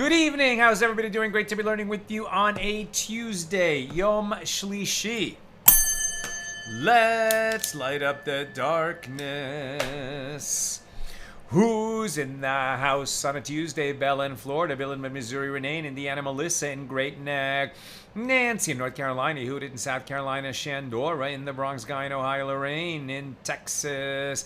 Good evening. How's everybody doing? Great to be learning with you on a Tuesday, Yom Shlishi. Let's light up the darkness. Who's in the house on a Tuesday? Bella in Florida, Bill in Missouri, Renee in Indiana, Melissa in Great Neck, Nancy in North Carolina, Ehud in South Carolina, Shandora in the Bronx, Guy in Ohio, Lorraine in Texas,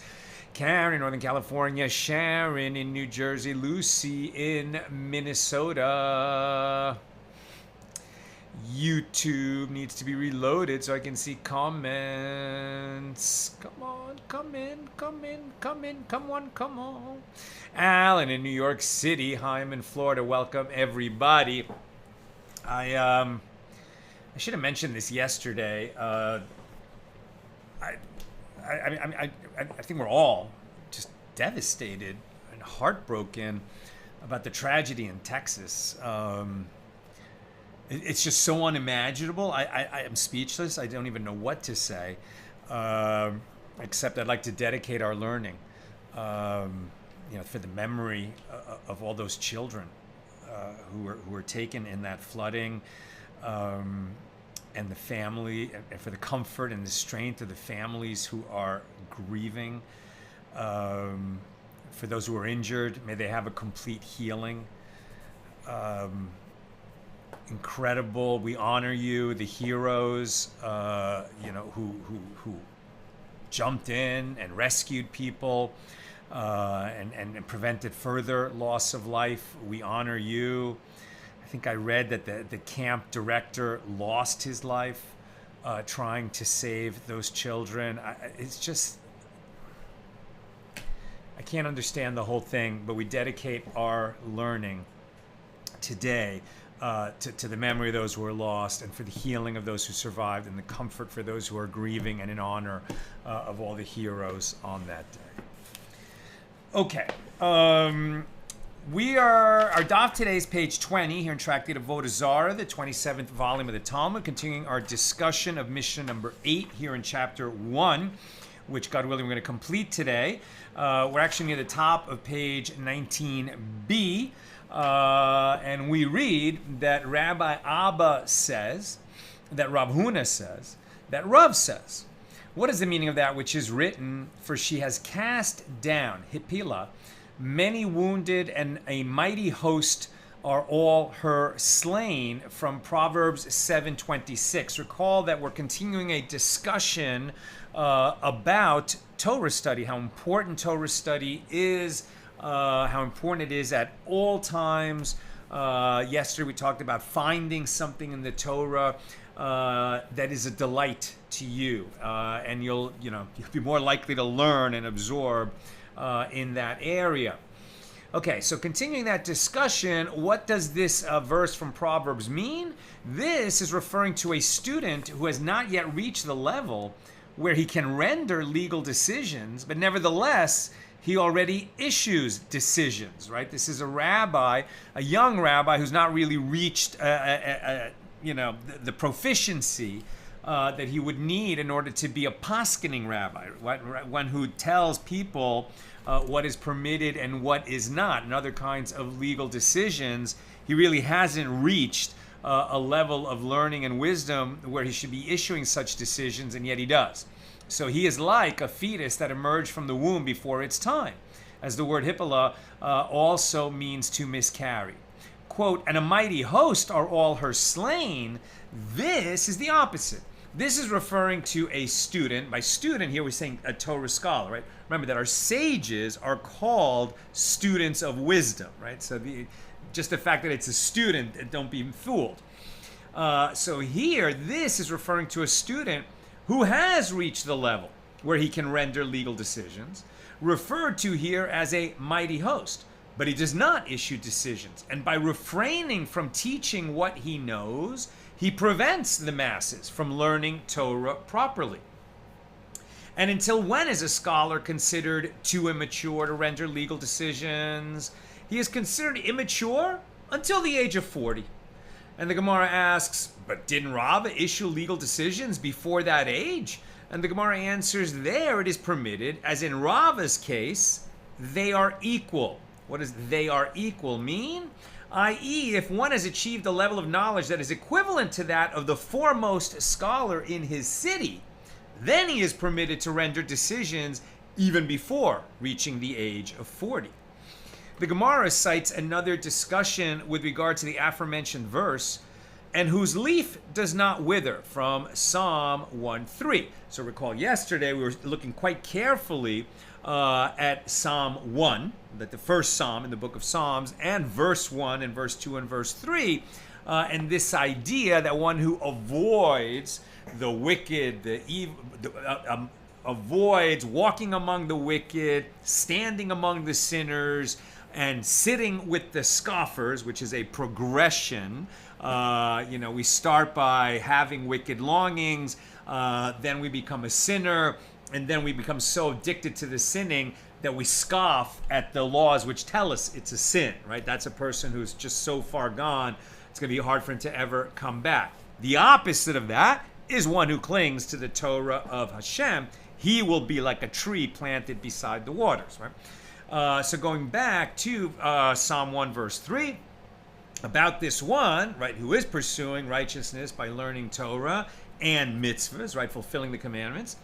Karen in Northern California, Sharon in New Jersey, Lucy in Minnesota. YouTube needs to be reloaded so I can see comments. Come on, come in, come in, come in, come on, come on. Alan in New York City. Hi, I'm in Florida. Welcome, everybody. I should have mentioned this yesterday. I think we're all just devastated and heartbroken about the tragedy in Texas. It's just so unimaginable. I am speechless. I don't even know what to say, except I'd like to dedicate our learning, for the memory of all those children who were taken in that flooding, and the family, and for the comfort and the strength of the families who are grieving. For those who are injured, may they have a complete healing. Incredible. We honor you, the heroes, who jumped in and rescued people, and prevented further loss of life. We honor you. I think I read that the camp director lost his life trying to save those children. I can't understand the whole thing, but we dedicate our learning today to the memory of those who were lost, and for the healing of those who survived, and the comfort for those who are grieving, and in honor of all the heroes on that day. Okay. Our daf today is page 20 here in Tractate Avoda Zara, the 27th volume of the Talmud, continuing our discussion of Mishna number 8 here in chapter 1, which, God willing, we're going to complete today. We're actually near the top of page 19b. And we read that Rabbi Abba says, that Rav Huna says, that Rav says. What is the meaning of that which is written? For she has cast down, Hipila, many wounded, and a mighty host are all her slain, from Proverbs 7:26. Recall that we're continuing a discussion about Torah study, how important Torah study is, how important it is at all times. Yesterday we talked about finding something in the Torah that is a delight to you, and you'll be more likely to learn and absorb in that area. Okay, so continuing that discussion, what does this verse from Proverbs mean? This is referring to a student who has not yet reached the level where he can render legal decisions, but nevertheless, he already issues decisions, right? This is a rabbi, a young rabbi who's not really reached, the proficiency that he would need in order to be a paskening rabbi, one who tells people what is permitted and what is not, and other kinds of legal decisions. He really hasn't reached a level of learning and wisdom where he should be issuing such decisions, and yet he does. So he is like a fetus that emerged from the womb before its time, as the word hippola also means to miscarry. Quote, and a mighty host are all her slain. This is the opposite. This is referring to a student. By student here, we're saying a Torah scholar, right? Remember that our sages are called students of wisdom, right? So just the fact that it's a student, don't be fooled. So here, this is referring to a student who has reached the level where he can render legal decisions, referred to here as a mighty host, but he does not issue decisions. And by refraining from teaching what he knows, he prevents the masses from learning Torah properly. And until when is a scholar considered too immature to render legal decisions? He is considered immature until the age of 40. And the Gemara asks, but didn't Rava issue legal decisions before that age? And the Gemara answers, there it is permitted, as in Rava's case, they are equal. What does they are equal mean? i.e., if one has achieved a level of knowledge that is equivalent to that of the foremost scholar in his city, then he is permitted to render decisions even before reaching the age of 40. The Gemara cites another discussion with regard to the aforementioned verse, and whose leaf does not wither, from Psalm 1:3. So recall yesterday we were looking quite carefully at Psalm 1, that the first psalm in the book of Psalms, and verse 1 and verse 2 and verse 3, and this idea that one who avoids the wicked, the evil, avoids walking among the wicked, standing among the sinners, and sitting with the scoffers, which is a progression. We start by having wicked longings, then we become a sinner, and then we become so addicted to the sinning that we scoff at the laws which tell us it's a sin, right? That's a person who's just so far gone, it's going to be hard for him to ever come back. The opposite of that is one who clings to the Torah of Hashem. He will be like a tree planted beside the waters, right? So going back to Psalm 1 verse 3, about this one, right, who is pursuing righteousness by learning Torah and mitzvahs, right, fulfilling the commandments.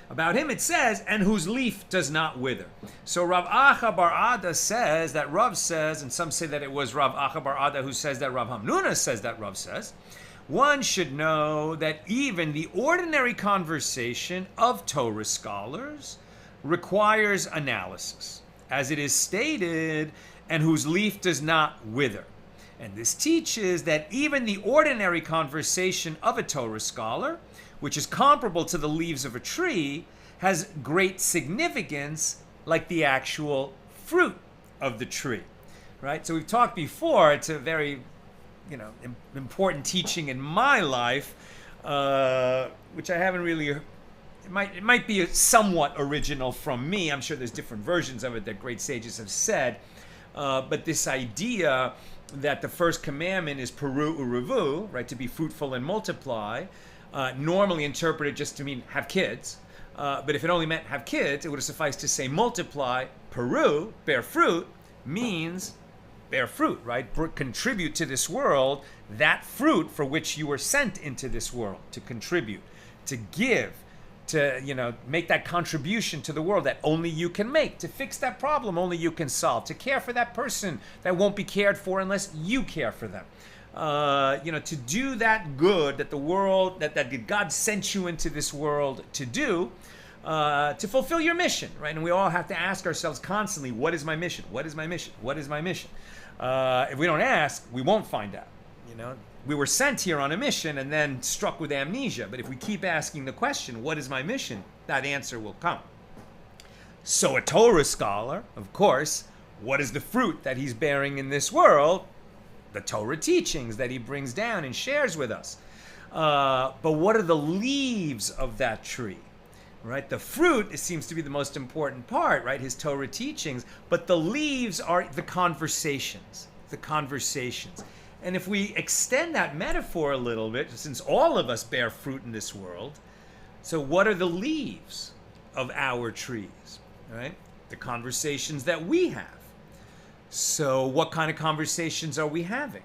About him it says, and whose leaf does not wither. So Rav Acha bar Ada says that Rav says, and some say that it was Rav Acha bar Ada who says that Rav Hamnuna says that Rav says, one should know that even the ordinary conversation of Torah scholars requires analysis, as it is stated, and whose leaf does not wither. And this teaches that even the ordinary conversation of a Torah scholar, which is comparable to the leaves of a tree, has great significance like the actual fruit of the tree, right? So we've talked before, it's a very, important teaching in my life, which I haven't really, it might be somewhat original from me. I'm sure there's different versions of it that great sages have said, but this idea that the first commandment is peru urevu, right, to be fruitful and multiply, normally interpreted just to mean have kids. But if it only meant have kids, it would have sufficed to say multiply. Peru, bear fruit, means bear fruit, right? Contribute to this world that fruit for which you were sent into this world, to contribute, to give, to make that contribution to the world that only you can make, to fix that problem only you can solve, to care for that person that won't be cared for unless you care for them. To do that good that the world, that God sent you into this world to do, to fulfill your mission, right? And we all have to ask ourselves constantly, what is my mission? What is my mission? What is my mission? If we don't ask, we won't find out. We were sent here on a mission and then struck with amnesia. But if we keep asking the question, what is my mission? That answer will come. So a Torah scholar, of course, what is the fruit that he's bearing in this world? The Torah teachings that he brings down and shares with us. But what are the leaves of that tree? Right? The fruit, it seems to be the most important part, right? His Torah teachings. But the leaves are the conversations. The conversations. And if we extend that metaphor a little bit, since all of us bear fruit in this world, so what are the leaves of our trees? Right? The conversations that we have. So what kind of conversations are we having?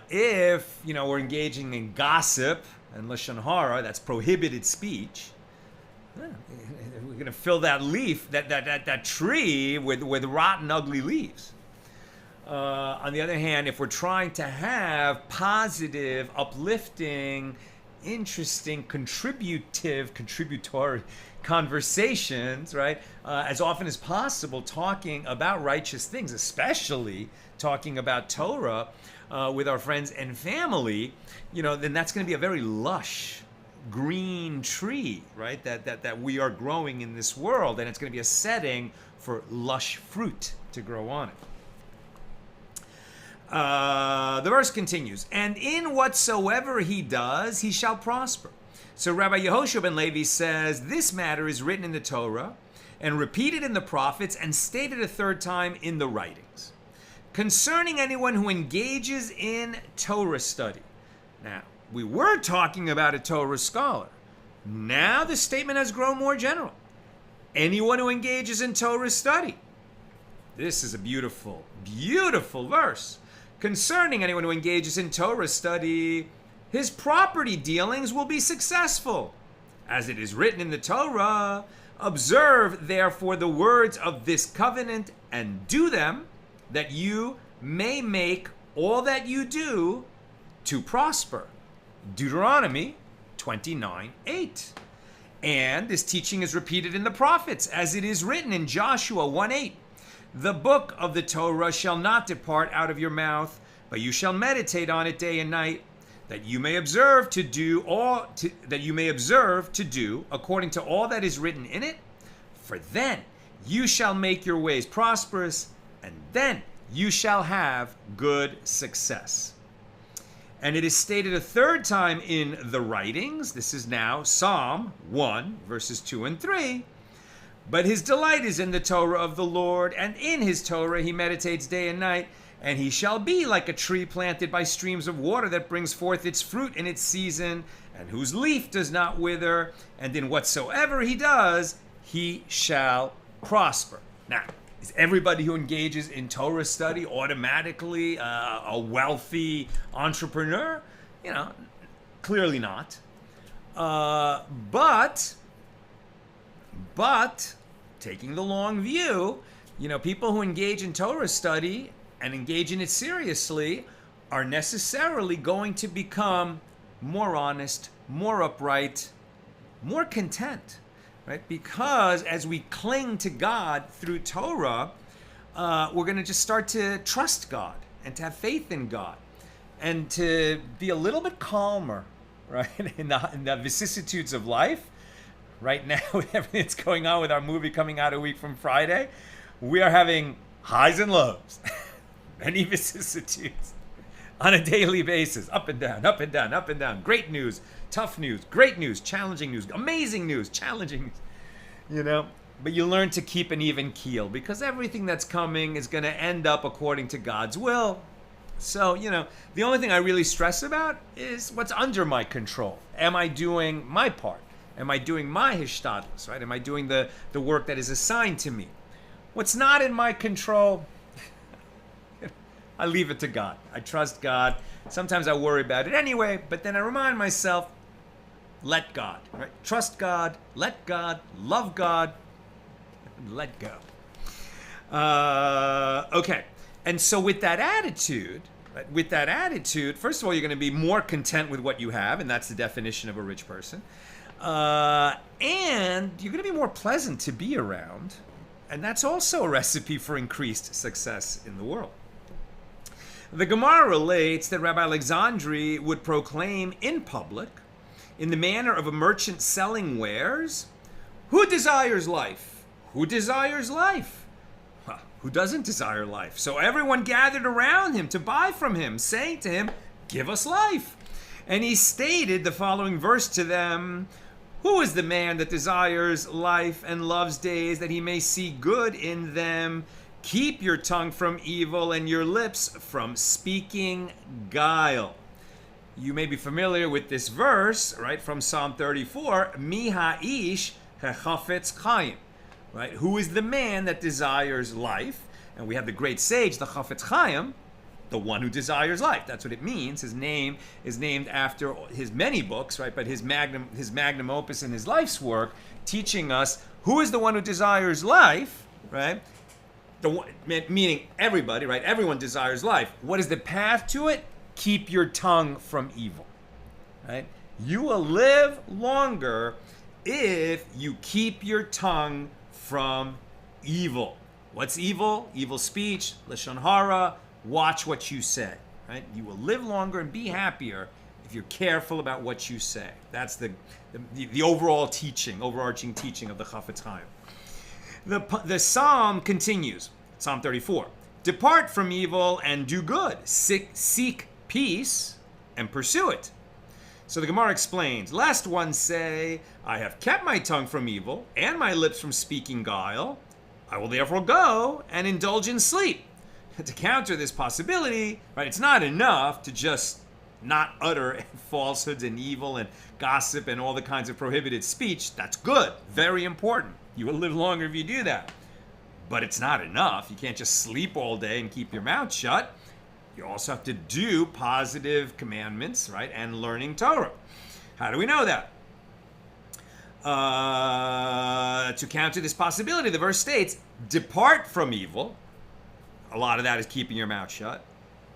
If, we're engaging in gossip and lashon hara, that's prohibited speech, we're going to fill that leaf, that tree with rotten, ugly leaves. On the other hand, if we're trying to have positive, uplifting, interesting, contributory conversations, right? As often as possible, talking about righteous things, especially talking about Torah with our friends and family, then that's going to be a very lush, green tree, right? That we are growing in this world, and it's going to be a setting for lush fruit to grow on it. The verse continues, and in whatsoever he does, he shall prosper. So Rabbi Yehoshua ben Levi says, this matter is written in the Torah and repeated in the prophets and stated a third time in the writings. Concerning anyone who engages in Torah study. Now, we were talking about a Torah scholar. Now the statement has grown more general. Anyone who engages in Torah study. This is a beautiful, beautiful verse. concerning anyone who engages in Torah study, his property dealings will be successful. As it is written in the Torah, observe therefore the words of this covenant and do them, that you may make all that you do to prosper. Deuteronomy 29:8. And this teaching is repeated in the prophets, as it is written in Joshua 1:8. The book of the Torah shall not depart out of your mouth, but you shall meditate on it day and night, that you may observe to do according to all that is written in it. For then you shall make your ways prosperous, and then you shall have good success. And it is stated a third time in the writings. This is now Psalm 1, verses 2 and 3. But his delight is in the Torah of the Lord, and in his Torah he meditates day and night. And he shall be like a tree planted by streams of water that brings forth its fruit in its season, and whose leaf does not wither. And in whatsoever he does, he shall prosper. Now, is everybody who engages in Torah study automatically a wealthy entrepreneur? Clearly not. But taking the long view, people who engage in Torah study and engage in it seriously are necessarily going to become more honest, more upright, more content, right? Because as we cling to God through Torah, we're going to just start to trust God and to have faith in God and to be a little bit calmer, right? In the vicissitudes of life. Right now, with everything that's going on with our movie coming out a week from Friday, we are having highs and lows. Many vicissitudes on a daily basis, up and down, up and down, up and down. Great news, tough news, great news, challenging news, amazing news, challenging news, But you learn to keep an even keel because everything that's coming is going to end up according to God's will. So, the only thing I really stress about is what's under my control. Am I doing my part? Am I doing my hishtadlus, right? Am I doing the work that is assigned to me? What's not in my control, I leave it to God. I trust God. Sometimes I worry about it anyway, but then I remind myself, let God, right? Trust God, let God, love God, and let go. Okay. And so with that attitude, first of all, you're going to be more content with what you have, and that's the definition of a rich person. And you're going to be more pleasant to be around, and that's also a recipe for increased success in the world. The Gemara relates that Rabbi Alexandri would proclaim in public, in the manner of a merchant selling wares, who desires life? Who desires life? Well, who doesn't desire life? So everyone gathered around him to buy from him, saying to him, give us life. And he stated the following verse to them, who is the man that desires life and loves days that he may see good in them? Keep your tongue from evil and your lips from speaking guile. You may be familiar with this verse, right, from Psalm 34, Mi ha'ish hechafetz chaim, right? Who is the man that desires life? And we have the great sage, the Chafetz Chaim, the one who desires life. That's what it means. His name is named after his many books, right? But his magnum opus and his life's work, teaching us who is the one who desires life, right? Meaning everybody, right? Everyone desires life. What is the path to it? Keep your tongue from evil, right? You will live longer if you keep your tongue from evil. What's evil? Evil speech, lashon hara. Watch what you say, right? You will live longer and be happier if you're careful about what you say. That's the overarching teaching of the Chafetz Chaim. The psalm continues, Psalm 34. Depart from evil and do good. Seek peace and pursue it. So the Gemara explains, lest one say, I have kept my tongue from evil and my lips from speaking guile. I will therefore go and indulge in sleep. To counter this possibility, right, it's not enough to just not utter falsehoods and evil and gossip and all the kinds of prohibited speech. That's good, very important. You will live longer if you do that. But it's not enough. You can't just sleep all day and keep your mouth shut. you also have to do positive commandments, right? And learning Torah. How do we know that? To counter this possibility, the verse states, depart from evil. A lot of that is keeping your mouth shut.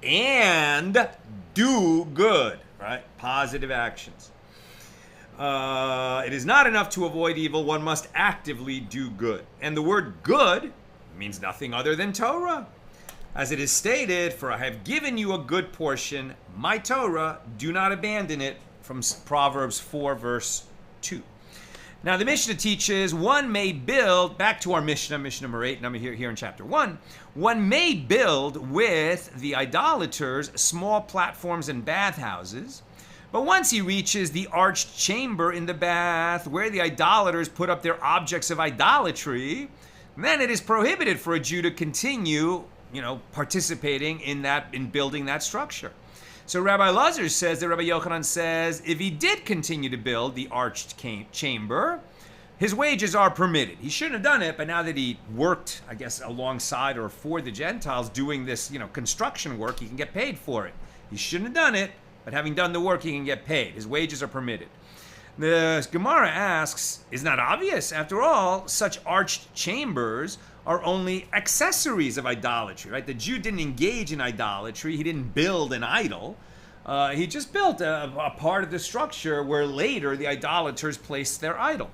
And do good, right? Positive actions. It is not enough to avoid evil. One must actively do good. And the word good means nothing other than Torah. As it is stated, for I have given you a good portion, my Torah, do not abandon it, from Proverbs 4, verse 2. Now, the Mishna teaches one may build, back to our Mishnah number 8, number here in chapter 1, one may build with the idolaters small platforms and bathhouses, but once he reaches the arched chamber in the bath where the idolaters put up their objects of idolatry, then it is prohibited for a Jew to continue, participating in building that structure. So Rabbi Lazar says that Rabbi Yochanan says if he did continue to build the arched chamber, his wages are permitted. He shouldn't have done it, but now that he worked, I guess, alongside or for the Gentiles doing this, construction work, he can get paid for it. He shouldn't have done it, but having done the work, he can get paid. His wages are permitted. The Gemara asks, isn't that obvious? After all, such arched chambers are only accessories of idolatry, right? The Jew didn't engage in idolatry. He didn't build an idol. He just built a part of the structure where later the idolaters placed their idol.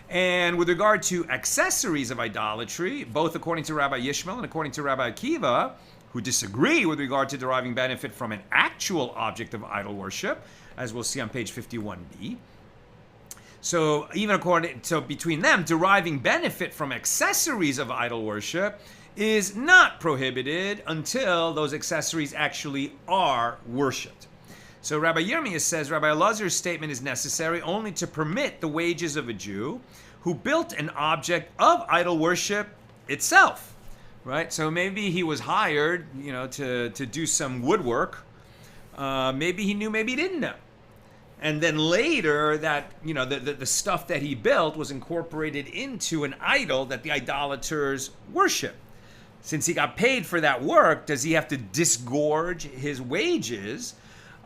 And with regard to accessories of idolatry, both according to Rabbi Yishmael and according to Rabbi Akiva, who disagree with regard to deriving benefit from an actual object of idol worship, as we'll see on page 51b. So between them, deriving benefit from accessories of idol worship is not prohibited until those accessories actually are worshipped. So Rabbi Yirmiyah says Rabbi Elazar's statement is necessary only to permit the wages of a Jew who built an object of idol worship itself, right? So maybe he was hired, to do some woodwork. Maybe he knew, maybe he didn't know. And then later that, the stuff that he built was incorporated into an idol that the idolaters worship. Since he got paid for that work, does he have to disgorge his wages?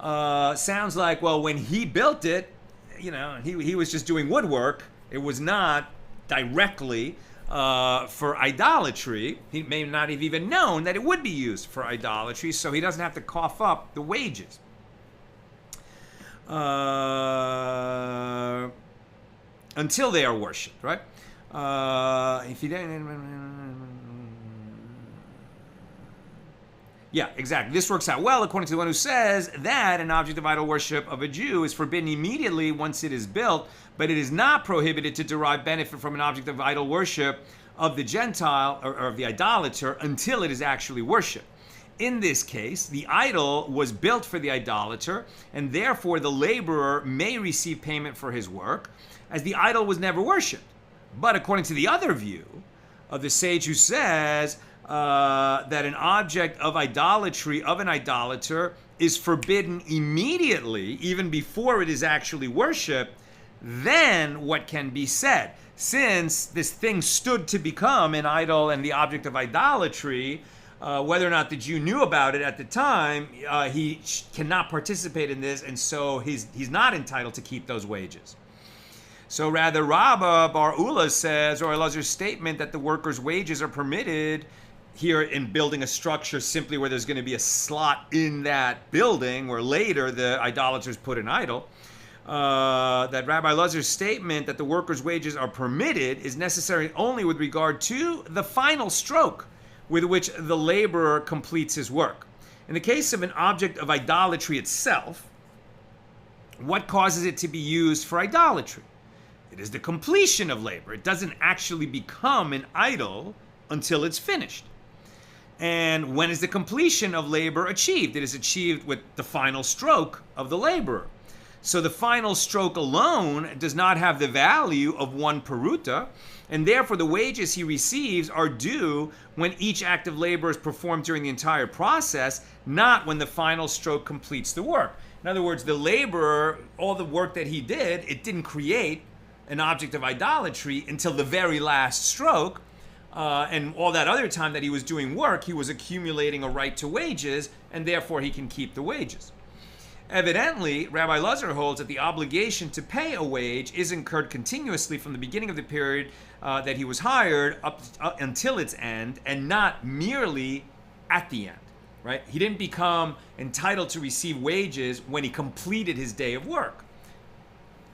Sounds like, well, when he built it, he was just doing woodwork. It was not directly for idolatry. He may not have even known that it would be used for idolatry, so he doesn't have to cough up the wages. Until they are worshipped, right? If you didn't, yeah, exactly. This works out well according to the one who says that an object of idol worship of a Jew is forbidden immediately once it is built, but it is not prohibited to derive benefit from an object of idol worship of the Gentile or of the idolater until it is actually worshipped. In this case, the idol was built for the idolater, and therefore the laborer may receive payment for his work, as the idol was never worshipped. But according to the other view of the sage who says that an object of idolatry of an idolater is forbidden immediately, even before it is actually worshipped, then what can be said? Since this thing stood to become an idol and the object of idolatry, whether or not the Jew knew about it at the time, he cannot participate in this, and so he's not entitled to keep those wages. So rather, Rabbah Bar Ula says, or Elazar's statement that the worker's wages are permitted here in building a structure simply where there's going to be a slot in that building where later the idolaters put an idol, that Rabbi Elazar's statement that the worker's wages are permitted is necessary only with regard to the final stroke with which the laborer completes his work. In the case of an object of idolatry itself, what causes it to be used for idolatry? It is the completion of labor. It doesn't actually become an idol until it's finished. And when is the completion of labor achieved? It is achieved with the final stroke of the laborer. So the final stroke alone does not have the value of one peruta, and therefore the wages he receives are due when each act of labor is performed during the entire process, not when the final stroke completes the work. In other words, the laborer, all the work that he did, it didn't create an object of idolatry until the very last stroke. And all that other time that he was doing work, he was accumulating a right to wages, and therefore he can keep the wages. Evidently, Rabbi Lazar holds that the obligation to pay a wage is incurred continuously from the beginning of the period that he was hired up until its end, and not merely at the end, right? He didn't become entitled to receive wages when he completed his day of work.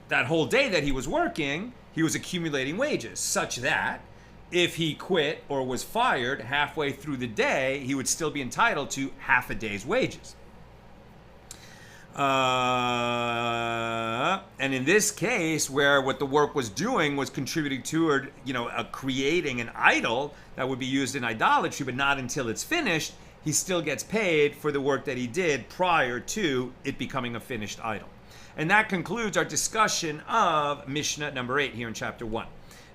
That whole day that he was working, he was accumulating wages, such that if he quit or was fired halfway through the day, he would still be entitled to half a day's wages. And in this case, where what the work was doing was contributing toward, creating an idol that would be used in idolatry, but not until it's finished, he still gets paid for the work that he did prior to it becoming a finished idol. And that concludes our discussion of Mishnah number 8 here in chapter 1.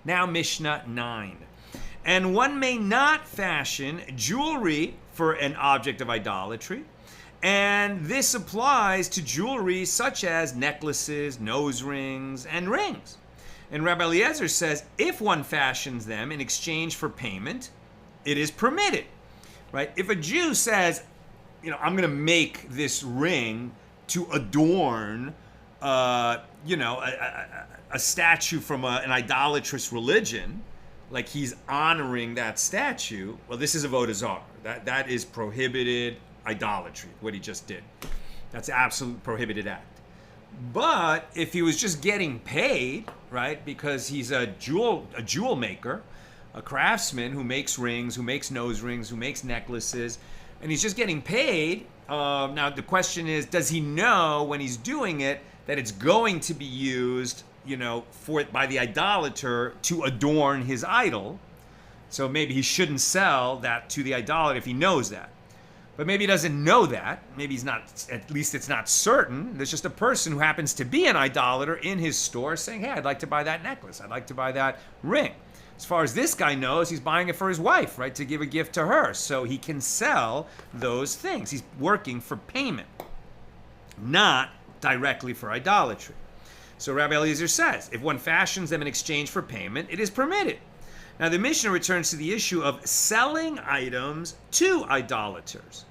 Now Mishnah 9. And one may not fashion jewelry for an object of idolatry. And this applies to jewelry such as necklaces, nose rings, and rings. And Rabbi Eliezer says, if one fashions them in exchange for payment, it is permitted, right? If a Jew says, I'm going to make this ring to adorn, a statue from an idolatrous religion, like he's honoring that statue, well, this is Avoda Zara. That is prohibited idolatry, what he just did. That's absolute prohibited act. But if he was just getting paid, right, because he's a jewel maker, a craftsman who makes rings, who makes nose rings, who makes necklaces, and he's just getting paid, now the question is, does he know when he's doing it that it's going to be used, by the idolater to adorn his idol? So maybe he shouldn't sell that to the idolater if he knows that. But maybe he doesn't know that. Maybe he's not, at least it's not certain. There's just a person who happens to be an idolater in his store saying, hey, I'd like to buy that necklace. I'd like to buy that ring. As far as this guy knows, he's buying it for his wife, right, to give a gift to her. So he can sell those things. He's working for payment, not directly for idolatry. So Rabbi Eliezer says, if one fashions them in exchange for payment, it is permitted. Now the Mishnah returns to the issue of selling items to idolaters.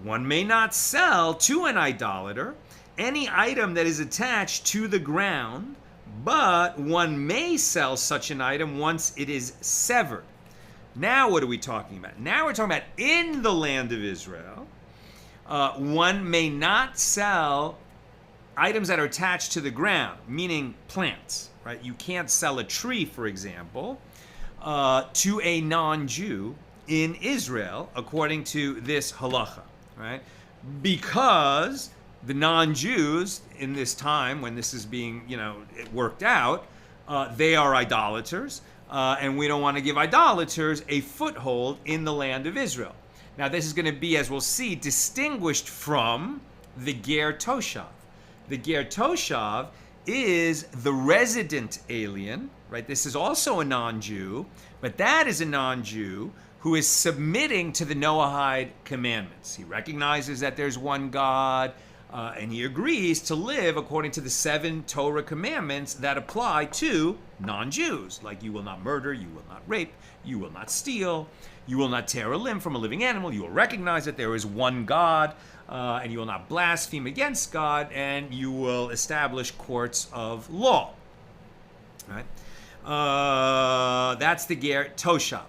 One may not sell to an idolater any item that is attached to the ground, but one may sell such an item once it is severed. Now what are we talking about? Now we're talking about in the land of Israel, one may not sell items that are attached to the ground, meaning plants, right? You can't sell a tree, for example, to a non-Jew in Israel, according to this halacha, right? Because the non-Jews in this time, when this is being, worked out, they are idolaters, and we don't want to give idolaters a foothold in the land of Israel. Now, this is going to be, as we'll see, distinguished from the ger toshav. The ger toshav is the resident alien, right? This is also a non-Jew, but that is a non-Jew who is submitting to the Noahide commandments. He recognizes that there's one God, and he agrees to live according to the 7 Torah commandments that apply to non-Jews, like you will not murder, you will not rape, you will not steal, you will not tear a limb from a living animal, you will recognize that there is one God, and you will not blaspheme against God, and you will establish courts of law. Right? That's the ger toshav.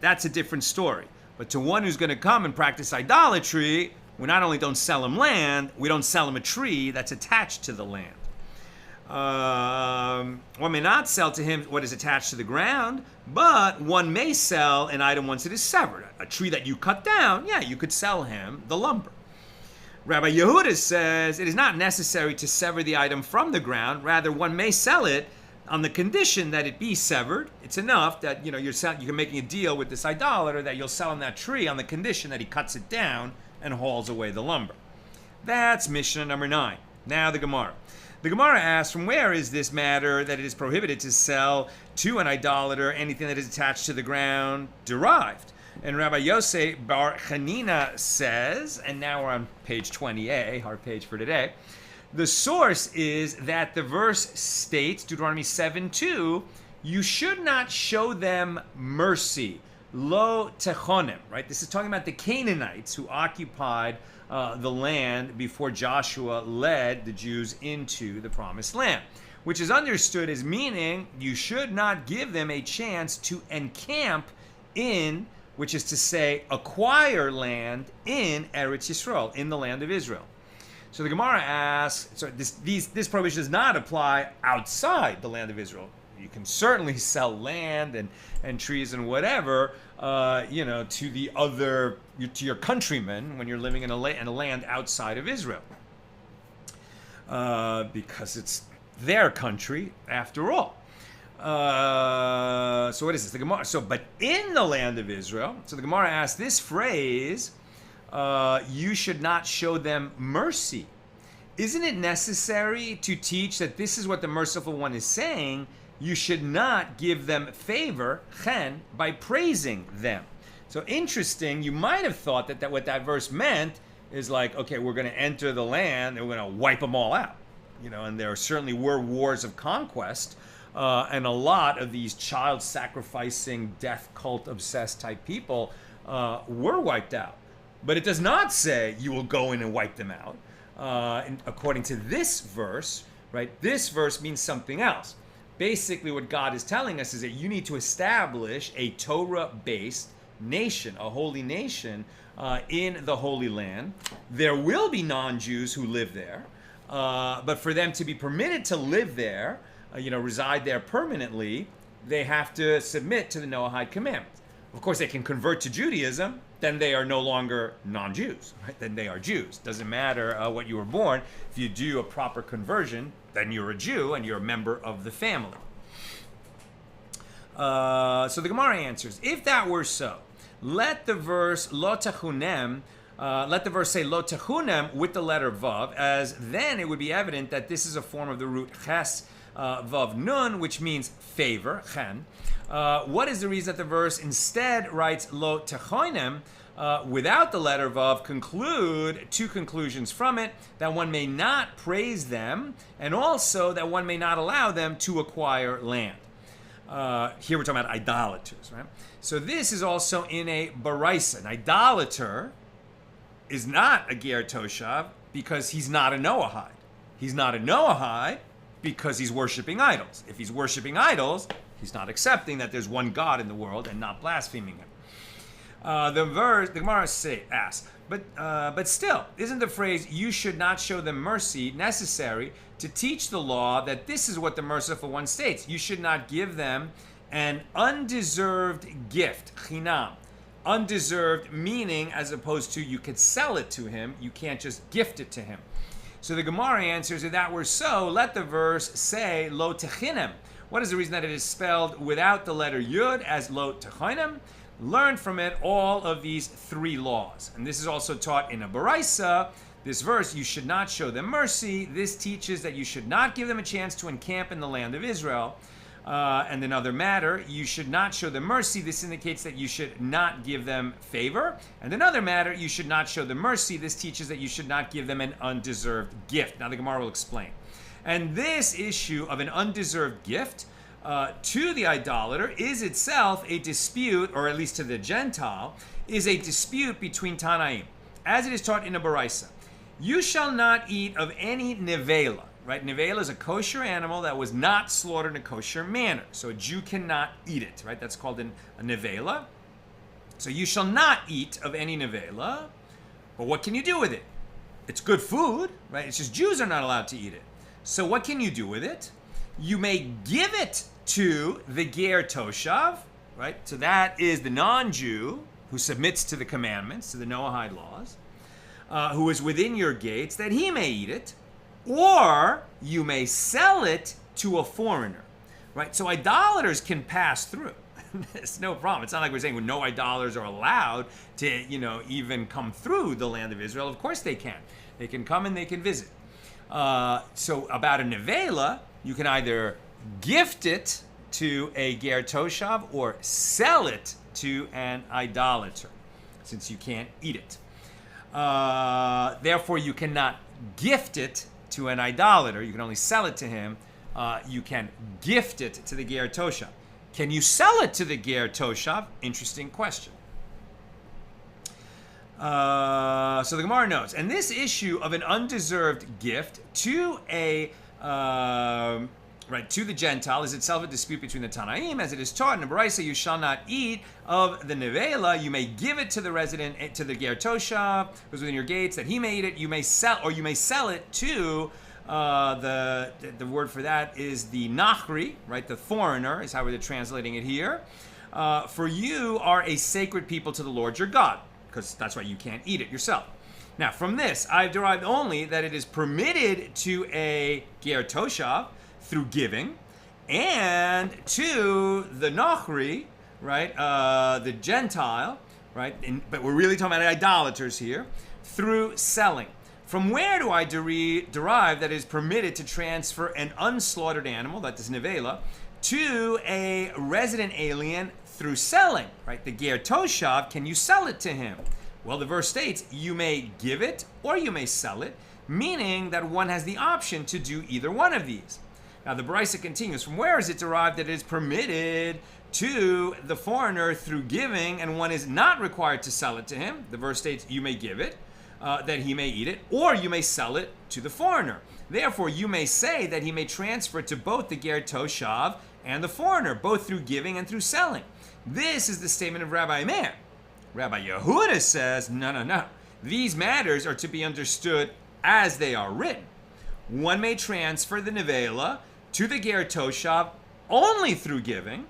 That's a different story. But to one who's going to come and practice idolatry, we not only don't sell him land, we don't sell him a tree that's attached to the land. One may not sell to him what is attached to the ground, but one may sell an item once it is severed. A tree that you cut down, yeah, you could sell him the lumber. Rabbi Yehuda says it is not necessary to sever the item from the ground. Rather, one may sell it on the condition that it be severed. It's enough that you're making a deal with this idolater that you'll sell him that tree on the condition that he cuts it down and hauls away the lumber. That's Mishnah number 9. Now the Gemara. The Gemara asks, from where is this matter that it is prohibited to sell to an idolater anything that is attached to the ground derived? And Rabbi Yosef Bar Chanina says, and now we're on page 20a, our page for today, the source is that the verse states, Deuteronomy 7:2, you should not show them mercy. Lo techonim, right? This is talking about the Canaanites who occupied the land before Joshua led the Jews into the promised land, which is understood as meaning you should not give them a chance to encamp in, which is to say, acquire land in Eretz Yisrael, in the land of Israel. So the Gemara asks, so this prohibition does not apply outside the land of Israel. You can certainly sell land and trees and whatever, to the other, to your countrymen when you're living in a land outside of Israel, because it's their country after all. So what is this? The Gemara. So, but in the land of Israel. So the Gemara asks this phrase: "You should not show them mercy." Isn't it necessary to teach that this is what the merciful one is saying? You should not give them favor, chen, by praising them. So interesting, you might have thought that what that verse meant is like, okay, we're going to enter the land and we're going to wipe them all out. And there certainly were wars of conquest, and a lot of these child-sacrificing, death cult-obsessed type people were wiped out. But it does not say you will go in and wipe them out. And according to this verse, right, this verse means something else. Basically, what God is telling us is that you need to establish a Torah-based nation, a holy nation in the Holy Land. There will be non-Jews who live there, but for them to be permitted to live there, reside there permanently, they have to submit to the Noahide commandments. Of course, they can convert to Judaism, then they are no longer non-Jews, right? Then they are Jews. Doesn't matter what you were born. If you do a proper conversion, then you're a Jew and you're a member of the family. So the Gemara answers, if that were so, let the verse lo techunem, let the verse say lo techunem with the letter vav, as then it would be evident that this is a form of the root ches vav nun, which means favor, chen. What is the reason that the verse instead writes lo techoinem without the letter vav? Conclude two conclusions from it: that one may not praise them, and also that one may not allow them to acquire land. Here we're talking about idolaters, right? So this is also in a baraisa. An idolater is not a ger toshav because he's not a Noahide. He's not a Noahide because he's worshiping idols. If he's worshiping idols, he's not accepting that there's one God in the world and not blaspheming him. The Gemara asks, but still, isn't the phrase "you should not show them mercy" necessary to teach the law that this is what the merciful one states? You should not give them an undeserved gift, chinam. Undeserved meaning, as opposed to you could sell it to him, you can't just gift it to him. So the Gemara answers, if that were so, let the verse say lo techinem. What is the reason that it is spelled without the letter yud as lo techinem? Learn from it all of these three laws. And this is also taught in a baraisa. This verse, you should not show them mercy. This teaches that you should not give them a chance to encamp in the land of Israel. And another matter, you should not show them mercy. This indicates that you should not give them favor. And another matter, you should not show them mercy. This teaches that you should not give them an undeserved gift. Now the Gemara will explain. And this issue of an undeserved gift to the idolater is itself a dispute, or at least to the Gentile, is a dispute between Tanaim. As it is taught in a baraisa, you shall not eat of any nevela. Right? Nevela is a kosher animal that was not slaughtered in a kosher manner. So a Jew cannot eat it. Right? That's called a nevela. So you shall not eat of any nevela. But what can you do with it? It's good food. Right? It's just Jews are not allowed to eat it. So what can you do with it? You may give it to the ger toshav. Right? So that is the non-Jew who submits to the commandments, to the Noahide laws, who is within your gates, that he may eat it. Or you may sell it to a foreigner, right? So idolaters can pass through. It's no problem. It's not like we're saying no idolaters are allowed to, even come through the land of Israel. Of course they can. They can come and they can visit. So about a nevela, you can either gift it to a ger toshav or sell it to an idolater, since you can't eat it. Therefore, you cannot gift it to an idolater. You can only sell it to him You can gift it to the ger toshav. Can you sell it to the ger toshav? Interesting question. So the Gemara notes, and this issue of an undeserved gift to to the Gentile is itself a dispute between the Tanaim, as it is taught in the Baraisa, you shall not eat of the nevela. You may give it to the resident, to the ger toshav, who's within your gates, that he may eat it. You may sell it to the word for that is the nachri, right? The foreigner is how we're translating it here. For you are a sacred people to the Lord your God, because that's why you can't eat it yourself. Now, from this, I've derived only that it is permitted to a ger toshav through giving, and to the nachri, right, the Gentile, right, but we're really talking about idolaters here, through selling. From where do I derive that it is permitted to transfer an unslaughtered animal, that is nevela, to a resident alien through selling, right? The ger toshav, can you sell it to him? Well, the verse states, you may give it or you may sell it, meaning that one has the option to do either one of these. Now, the Baraisa continues, from where is it derived that it is permitted to the foreigner through giving and one is not required to sell it to him? The verse states, you may give it, that he may eat it, or you may sell it to the foreigner. Therefore, you may say that he may transfer it to both the ger toshav and the foreigner, both through giving and through selling. This is the statement of Rabbi Meir. Rabbi Yehuda says, no. These matters are to be understood as they are written. One may transfer the nevela to the ger toshav only through giving,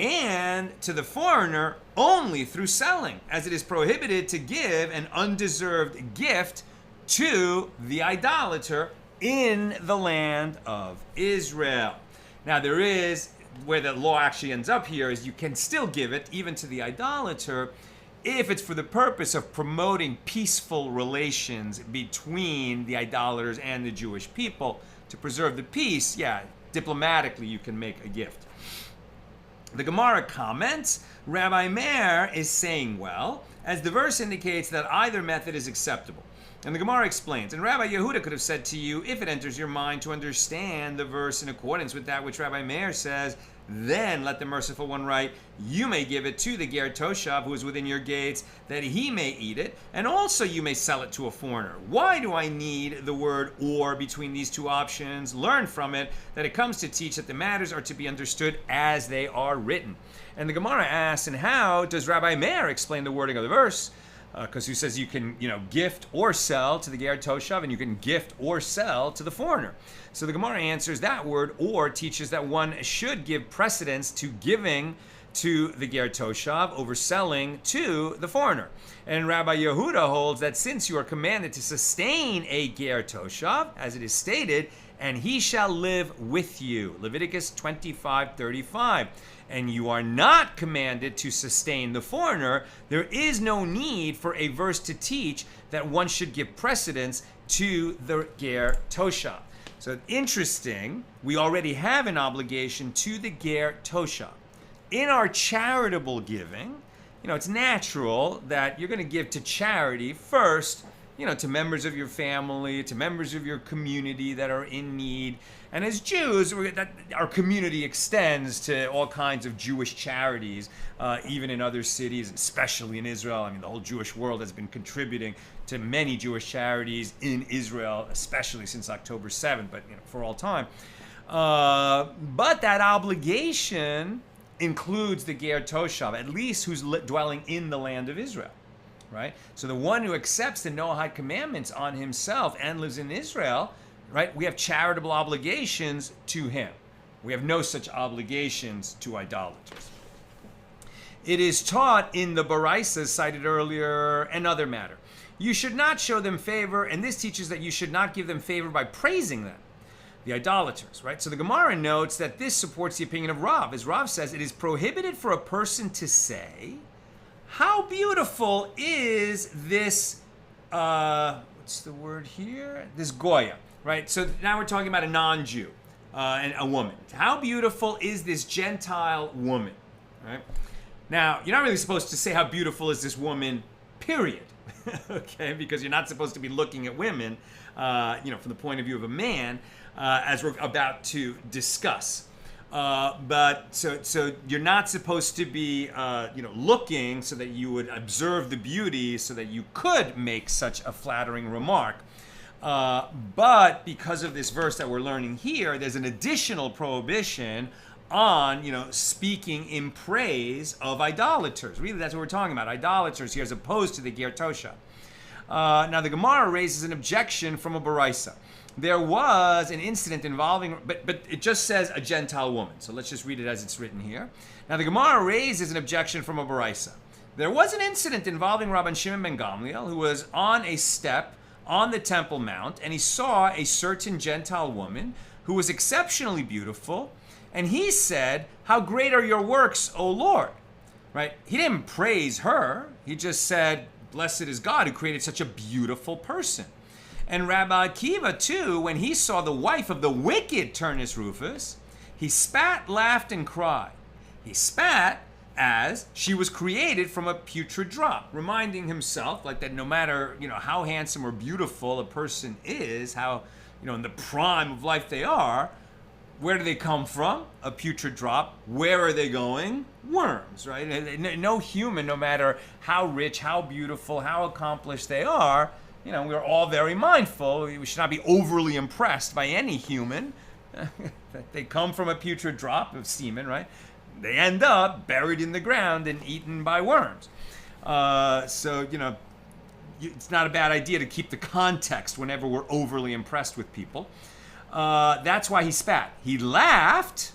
and to the foreigner only through selling, as it is prohibited to give an undeserved gift to the idolater in the land of Israel. Now, there is, where the law actually ends up here, is you can still give it even to the idolater if it's for the purpose of promoting peaceful relations between the idolaters and the Jewish people. To preserve the peace, diplomatically you can make a gift. The Gemara comments, Rabbi Meir is saying, well, as the verse indicates that either method is acceptable. And the Gemara explains, and Rabbi Yehuda could have said to you, if it enters your mind to understand the verse in accordance with that which Rabbi Meir says, then let the merciful one write, you may give it to the ger toshav who is within your gates, that he may eat it, and also you may sell it to a foreigner. Why do I need the word or between these two options? Learn from it that it comes to teach that the matters are to be understood as they are written. And the Gemara asks, and how does Rabbi Meir explain the wording of the verse? Because he says you can, gift or sell to the ger toshav, and you can gift or sell to the foreigner. So the Gemara answers that word or teaches that one should give precedence to giving to the ger toshav over selling to the foreigner. And Rabbi Yehuda holds that since you are commanded to sustain a ger toshav, as it is stated, and he shall live with you, Leviticus 25:35. And you are not commanded to sustain the foreigner, there is no need for a verse to teach that one should give precedence to the ger toshav. So interesting, we already have an obligation to the ger toshav. In our charitable giving, it's natural that you're going to give to charity first, to members of your family, to members of your community that are in need. And as Jews, our community extends to all kinds of Jewish charities, even in other cities, especially in Israel. I mean, the whole Jewish world has been contributing to many Jewish charities in Israel, especially since October 7th, but for all time. But that obligation includes the ger toshav, at least who's dwelling in the land of Israel. Right? So the one who accepts the Noahide commandments on himself and lives in Israel, right? We have charitable obligations to him. We have no such obligations to idolaters. It is taught in the Baraisa cited earlier, another matter. You should not show them favor, and this teaches that you should not give them favor by praising them, the idolaters, right? So the Gemara notes that this supports the opinion of Rav. As Rav says, it is prohibited for a person to say, how beautiful is this, what's the word here? This Goya, right? So now we're talking about a non-Jew, and a woman. How beautiful is this Gentile woman, right? Now, you're not really supposed to say how beautiful is this woman, period, okay? Because you're not supposed to be looking at women, from the point of view of a man. as we're about to discuss. But so you're not supposed to be, looking so that you would observe the beauty so that you could make such a flattering remark. But because of this verse that we're learning here, there's an additional prohibition on, speaking in praise of idolaters. Really, that's what we're talking about, idolaters here, as opposed to the ger toshav. Now, the Gemara raises an objection from a baraisa. There was an incident involving, but it just says a Gentile woman. So let's just read it as it's written here. Now, the Gemara raises an objection from a baraisa. There was an incident involving Rabban Shimon ben Gamliel, who was on a step on the Temple Mount, and he saw a certain Gentile woman who was exceptionally beautiful, and he said, "How great are your works, O Lord?" Right? He didn't praise her. He just said, "Blessed is God who created such a beautiful person." And Rabbi Akiva, too, when he saw the wife of the wicked Turnus Rufus, he spat, laughed, and cried. He spat as she was created from a putrid drop, reminding himself like that no matter, how handsome or beautiful a person is, how, in the prime of life they are, where do they come from? A putrid drop. Where are they going? Worms, right? No human, no matter how rich, how beautiful, how accomplished they are, we're all very mindful. We should not be overly impressed by any human. They come from a putrid drop of semen, right? They end up buried in the ground and eaten by worms. So, it's not a bad idea to keep the context whenever we're overly impressed with people. That's why he spat. He laughed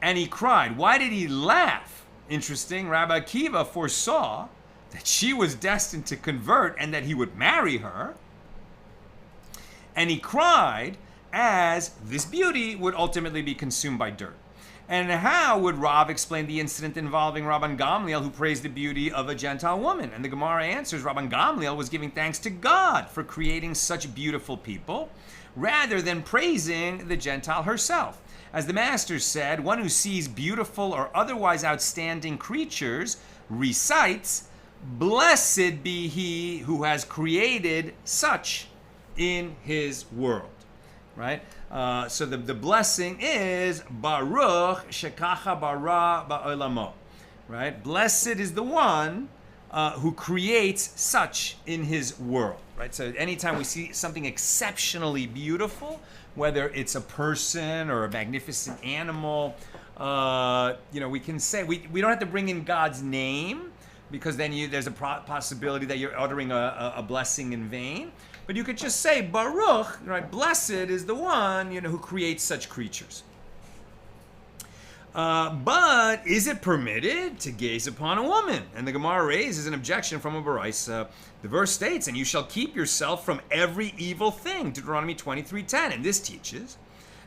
and he cried. Why did he laugh? Interesting. Rabbi Akiva foresaw that she was destined to convert and that he would marry her. And he cried as this beauty would ultimately be consumed by dirt. And how would Rav explain the incident involving Rabban Gamliel, who praised the beauty of a Gentile woman? And the Gemara answers, Rabban Gamliel was giving thanks to God for creating such beautiful people, rather than praising the Gentile herself. As the Master said, one who sees beautiful or otherwise outstanding creatures recites, "Blessed be he who has created such in his world." Right? So the blessing is Baruch Shekacha bara ba'olamo. Right? Blessed is the one who creates such in his world. Right? So anytime we see something exceptionally beautiful, whether it's a person or a magnificent animal, we can say, we don't have to bring in God's name, because then there's a possibility that you're uttering a blessing in vain. But you could just say, Baruch, right? Blessed is the one, who creates such creatures. But is it permitted to gaze upon a woman? And the Gemara raises an objection from a baraisa. The verse states, "And you shall keep yourself from every evil thing," Deuteronomy 23:10. And this teaches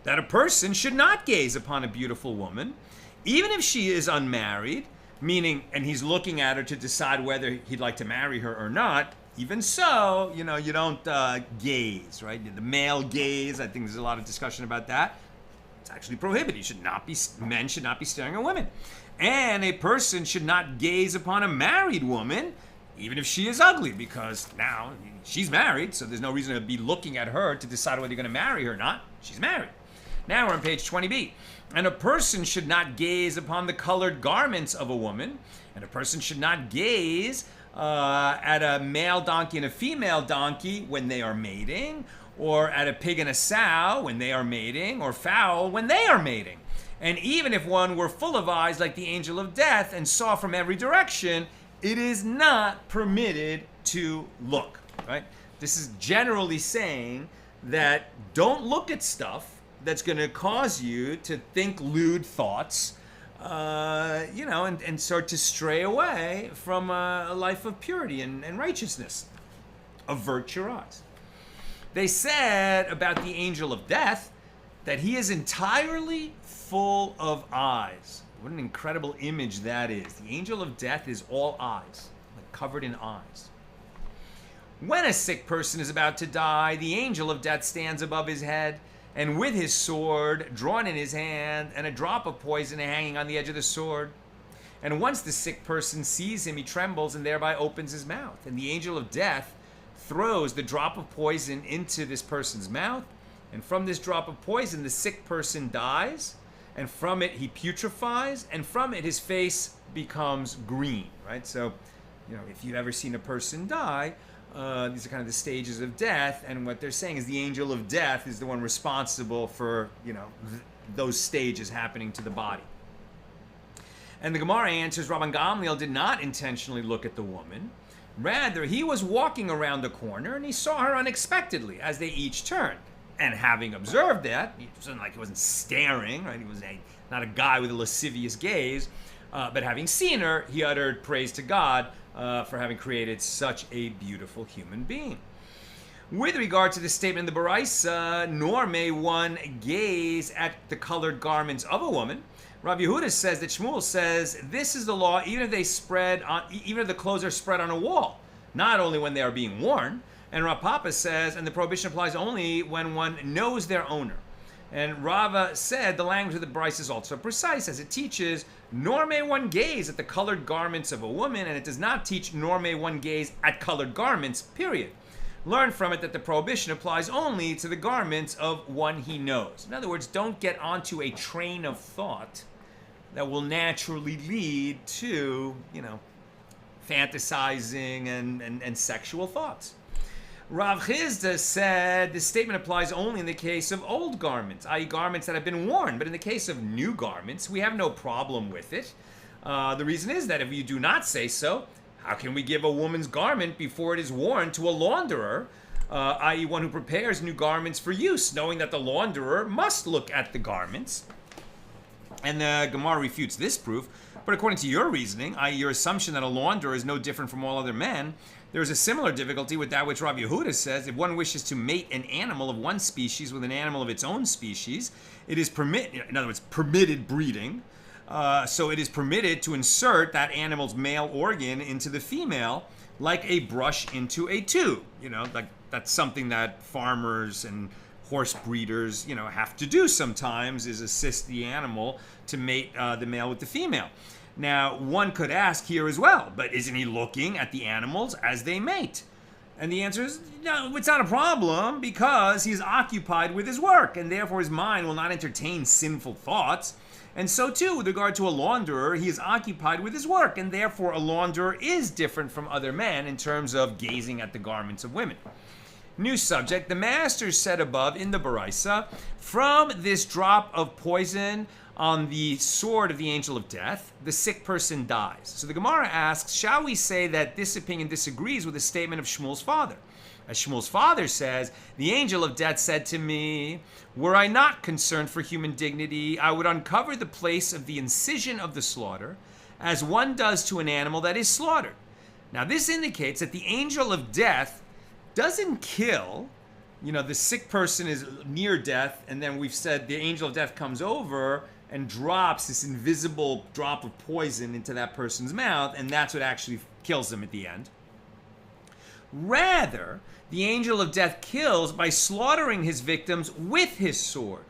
that a person should not gaze upon a beautiful woman, even if she is unmarried, meaning, and he's looking at her to decide whether he'd like to marry her or not. Even so, you don't gaze, right? The male gaze, I think there's a lot of discussion about that. It's actually prohibited. Men should not be staring at women. And a person should not gaze upon a married woman, even if she is ugly, because now she's married, so there's no reason to be looking at her to decide whether you're going to marry her or not. She's married. Now we're on page 20b. And a person should not gaze upon the colored garments of a woman, and a person should not gaze at a male donkey and a female donkey when they are mating, or at a pig and a sow when they are mating, or fowl when they are mating. And even if one were full of eyes like the angel of death and saw from every direction, it is not permitted to look, right? This is generally saying that don't look at stuff that's going to cause you to think lewd thoughts, and start to stray away from a life of purity and righteousness. Avert your eyes. They said about the angel of death that he is entirely full of eyes. What an incredible image that is. The angel of death is all eyes, like covered in eyes. When a sick person is about to die, the angel of death stands above his head, and with his sword drawn in his hand and a drop of poison hanging on the edge of the sword. And once the sick person sees him, he trembles and thereby opens his mouth. And the angel of death throws the drop of poison into this person's mouth, And from this drop of poison, the sick person dies, and from it he putrefies, and from it his face becomes green, right? So, if you've ever seen a person die, these are kind of the stages of death, and what they're saying is the angel of death is the one responsible for, those stages happening to the body. And the Gemara answers, Rabban Gamliel did not intentionally look at the woman. Rather, he was walking around the corner, and he saw her unexpectedly as they each turned. And having observed that, it wasn't like he wasn't staring, right? He was not a guy with a lascivious gaze, but having seen her, he uttered praise to God for having created such a beautiful human being. With regard to the statement in the Baraisa, nor may one gaze at the colored garments of a woman, Rav Yehuda says that Shmuel says this is the law even if the clothes are spread on a wall, not only when they are being worn. And Rav Papa says, and the prohibition applies only when one knows their owner. And Rava said the language of the Bryce is also precise, as it teaches, nor may one gaze at the colored garments of a woman, and it does not teach, nor may one gaze at colored garments, period. Learn from it that the prohibition applies only to the garments of one he knows. In other words, don't get onto a train of thought that will naturally lead to, fantasizing and sexual thoughts. Rav Chizda said this statement applies only in the case of old garments, i.e. garments that have been worn. But in the case of new garments, we have no problem with it. The reason is that if you do not say so, how can we give a woman's garment before it is worn to a launderer, i.e. one who prepares new garments for use, knowing that the launderer must look at the garments? And the Gemara refutes this proof. But according to your reasoning, i.e. your assumption that a launderer is no different from all other men, there is a similar difficulty with that which Rav Yehuda says. If one wishes to mate an animal of one species with an animal of its own species, it is permitted breeding. So it is permitted to insert that animal's male organ into the female like a brush into a tube. Like that's something that farmers and horse breeders, have to do sometimes, is assist the animal to mate the male with the female. Now, one could ask here as well, but isn't he looking at the animals as they mate? And the answer is, no, it's not a problem because he's occupied with his work, and therefore his mind will not entertain sinful thoughts. And so too, with regard to a launderer, he is occupied with his work, and therefore a launderer is different from other men in terms of gazing at the garments of women. New subject, the master said above in the Baraisa, from this drop of poison on the sword of the angel of death, the sick person dies. So the Gemara asks, shall we say that this opinion disagrees with the statement of Shmuel's father? As Shmuel's father says, the angel of death said to me, were I not concerned for human dignity, I would uncover the place of the incision of the slaughter, as one does to an animal that is slaughtered. Now this indicates that the angel of death doesn't kill, the sick person is near death, and then we've said the angel of death comes over and drops this invisible drop of poison into that person's mouth, and that's what actually kills them at the end. Rather, the angel of death kills by slaughtering his victims with his sword,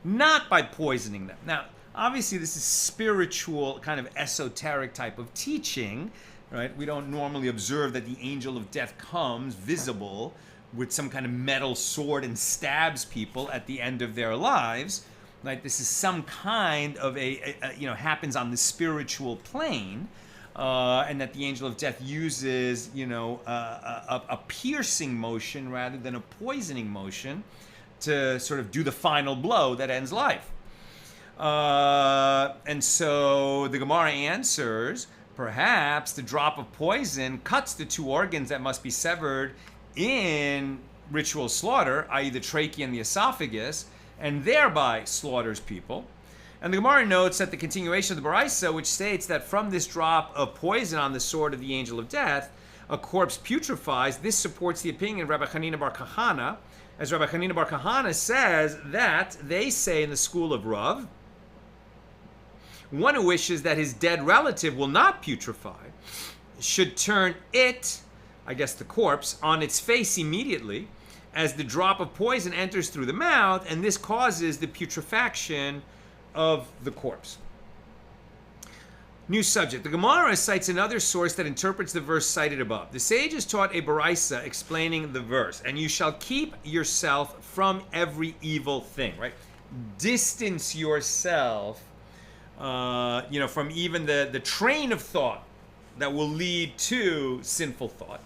not by poisoning them. Now, obviously, this is spiritual, kind of esoteric type of teaching, right? We don't normally observe that the angel of death comes visible with some kind of metal sword and stabs people at the end of their lives. Like this is some kind of happens on the spiritual plane, and that the angel of death uses, a piercing motion rather than a poisoning motion to sort of do the final blow that ends life. And so the Gemara answers, perhaps the drop of poison cuts the two organs that must be severed in ritual slaughter, i.e. the trachea and the esophagus, and thereby slaughters people. And the Gemara notes that the continuation of the Baraisa, which states that from this drop of poison on the sword of the angel of death, a corpse putrefies, this supports the opinion of Rabbi Chanina bar Kahana, as Rabbi Chanina bar Kahana says that they say in the school of Rav, one who wishes that his dead relative will not putrefy should turn it, I guess the corpse, on its face immediately as the drop of poison enters through the mouth, and this causes the putrefaction of the corpse. New subject. The Gemara cites another source that interprets the verse cited above. The sages taught a baraisa explaining the verse, and you shall keep yourself from every evil thing, right? Distance yourself, from even the train of thought that will lead to sinful thought.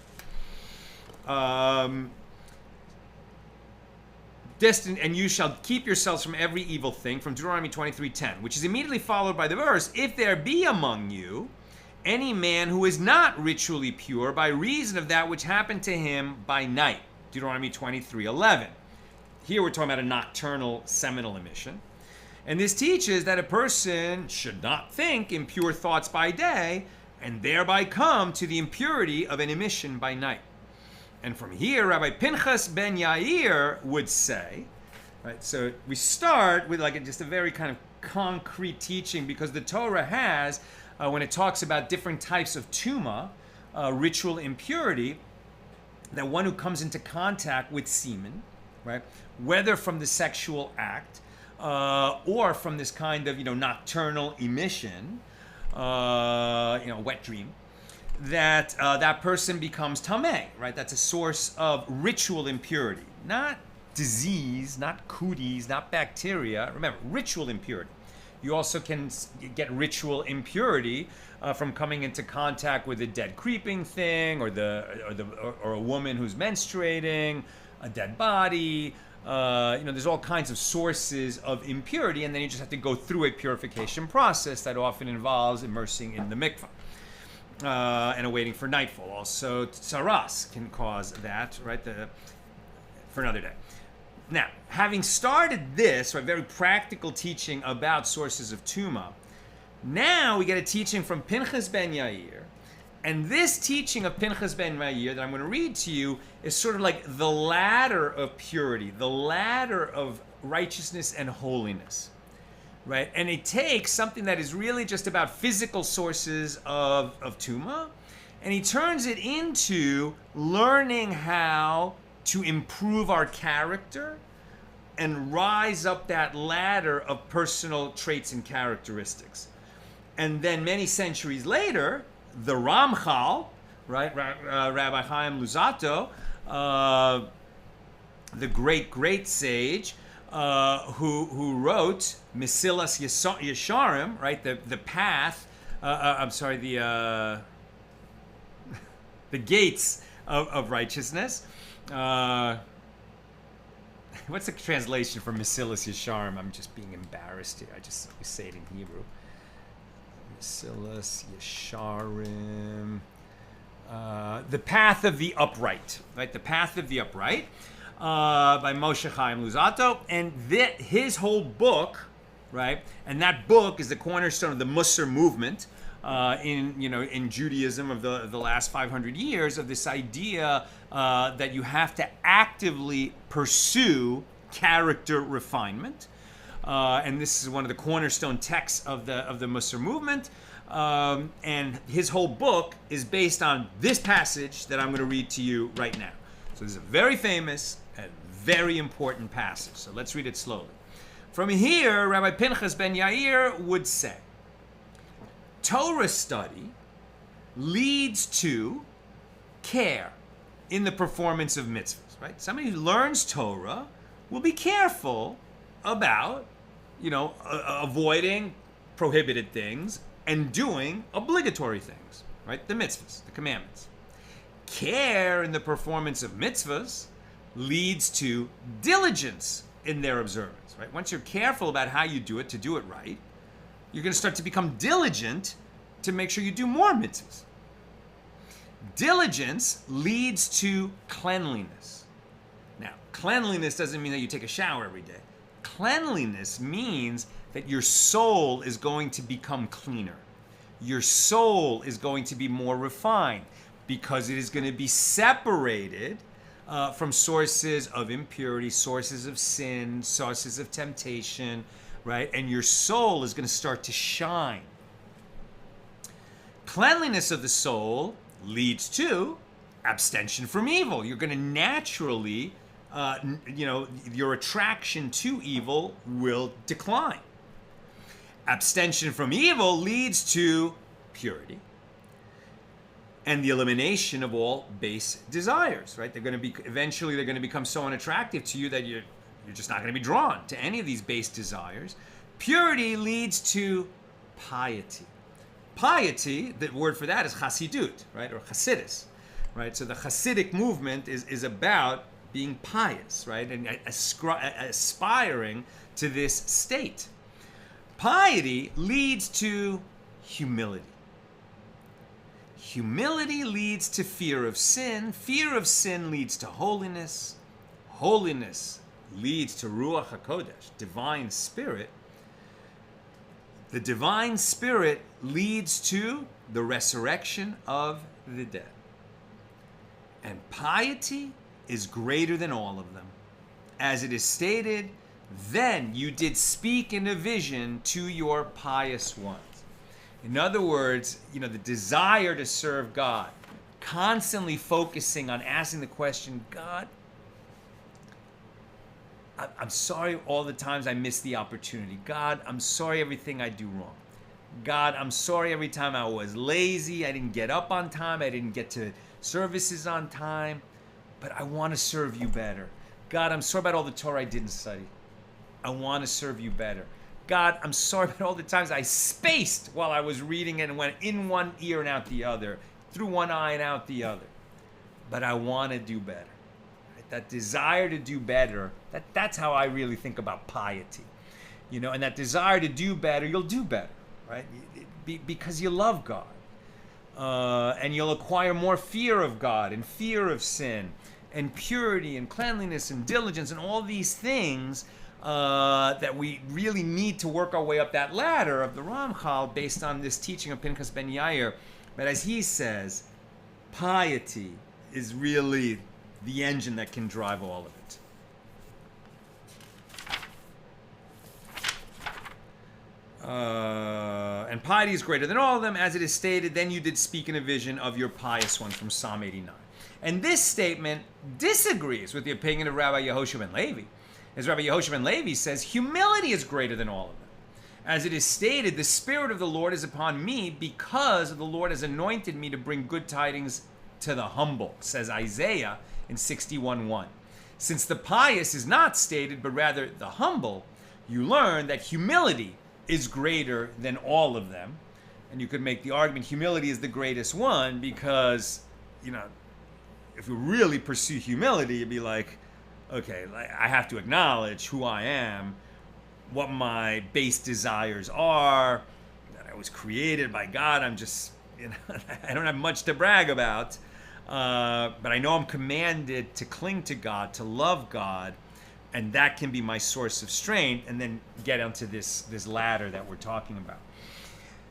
And you shall keep yourselves from every evil thing, from Deuteronomy 23:10, which is immediately followed by the verse, if there be among you any man who is not ritually pure by reason of that which happened to him by night, Deuteronomy 23:11. Here we're talking about a nocturnal seminal emission. And this teaches that a person should not think impure thoughts by day and thereby come to the impurity of an emission by night. And from here, Rabbi Pinchas ben Yair would say, right, so we start with just a very kind of concrete teaching, because the Torah has, when it talks about different types of tuma, ritual impurity, that one who comes into contact with semen, right, whether from the sexual act or from this kind of, nocturnal emission, wet dream, that that person becomes tameh, right? That's a source of ritual impurity, not disease, not cooties, not bacteria. Remember, ritual impurity. You also can get ritual impurity from coming into contact with a dead creeping thing, or a woman who's menstruating, a dead body. There's all kinds of sources of impurity, and then you just have to go through a purification process that often involves immersing in the mikvah. And awaiting for nightfall. Also, tsaras can cause that, right? For another day. Now, having started this, right, very practical teaching about sources of tuma, now we get a teaching from Pinchas ben Yair, and this teaching of Pinchas ben Yair that I'm going to read to you is sort of like the ladder of purity, the ladder of righteousness and holiness. Right, and it takes something that is really just about physical sources of tuma, and he turns it into learning how to improve our character and rise up that ladder of personal traits and characteristics. And then many centuries later, the Ramchal, right, Rabbi Chaim Luzzatto, the great sage, who wrote Mesilas Yesharim, right? The path. The gates of righteousness. What's the translation for Mesilas Yesharim? I'm just being embarrassed here. I just say it in Hebrew. Mesilas Yesharim. The path of the upright, right? The path of the upright. By Moshe Chaim Luzzatto, and his whole book, right? And that book is the cornerstone of the Musar movement in Judaism of the last 500 years, of this idea that you have to actively pursue character refinement, and this is one of the cornerstone texts of the Musar movement. And his whole book is based on this passage that I'm going to read to you right now. So this is a very famous and very important passage. So let's read it slowly. From here, Rabbi Pinchas ben Yair would say, Torah study leads to care in the performance of mitzvahs, right? Somebody who learns Torah will be careful about, avoiding prohibited things and doing obligatory things, right? The mitzvahs, the commandments. Care in the performance of mitzvahs leads to diligence in their observance, right? Once you're careful about how you do it, to do it right, you're going to start to become diligent to make sure you do more mitzvahs. Diligence leads to cleanliness. Now, cleanliness doesn't mean that you take a shower every day. Cleanliness means that your soul is going to become cleaner. Your soul is going to be more refined, because it is going to be separated from sources of impurity, sources of sin, sources of temptation, right? And your soul is going to start to shine. Cleanliness of the soul leads to abstention from evil. You're going to naturally, your attraction to evil will decline. Abstention from evil leads to purity, and the elimination of all base desires, right? Eventually they're going to become so unattractive to you that you're just not going to be drawn to any of these base desires. Purity leads to piety. Piety, the word for that is chasidut, right? Or chasidus, right? So the Hasidic movement is about being pious, right? And aspiring to this state. Piety leads to humility. Humility leads to fear of sin. Fear of sin leads to holiness. Holiness leads to Ruach HaKodesh, divine spirit. The divine spirit leads to the resurrection of the dead. And piety is greater than all of them. As it is stated, then you did speak in a vision to your pious ones. In other words, the desire to serve God, constantly focusing on asking the question, God, I'm sorry all the times I miss the opportunity. God, I'm sorry everything I do wrong. God, I'm sorry every time I was lazy, I didn't get up on time, I didn't get to services on time, but I want to serve you better. God, I'm sorry about all the Torah I didn't study. I want to serve you better. God, I'm sorry about all the times I spaced while I was reading it and went in one ear and out the other, through one eye and out the other. But I want to do better. Right? That desire to do better, that's how I really think about piety. And that desire to do better, you'll do better, right? Because you love God. And you'll acquire more fear of God and fear of sin and purity and cleanliness and diligence and all these things that we really need to work our way up that ladder of the Ramchal based on this teaching of Pinchas ben Yair. But as he says, piety is really the engine that can drive all of it. And piety is greater than all of them, as it is stated, then you did speak in a vision of your pious ones, from Psalm 89. And this statement disagrees with the opinion of Rabbi Yehoshua ben Levi. As Rabbi Yehoshua ben Levi says, humility is greater than all of them. As it is stated, the Spirit of the Lord is upon me because the Lord has anointed me to bring good tidings to the humble, says Isaiah in 61:1. Since the pious is not stated, but rather the humble, you learn that humility is greater than all of them. And you could make the argument humility is the greatest one because, if we really pursue humility, you'd be like, okay, I have to acknowledge who I am, what my base desires are, that I was created by God. I'm just, I don't have much to brag about, but I know I'm commanded to cling to God, to love God, and that can be my source of strength, and then get onto this ladder that we're talking about.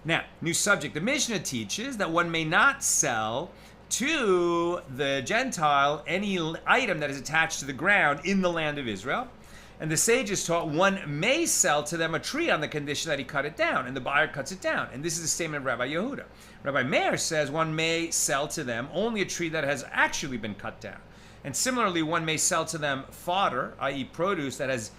Now, new subject. The Mishna teaches that one may not sell to the Gentile any item that is attached to the ground in the land of Israel. And the sages taught one may sell to them a tree on the condition that he cut it down, and the buyer cuts it down. And this is a statement of Rabbi Yehuda. Rabbi Meir says one may sell to them only a tree that has actually been cut down. And similarly, one may sell to them fodder, i.e. produce that has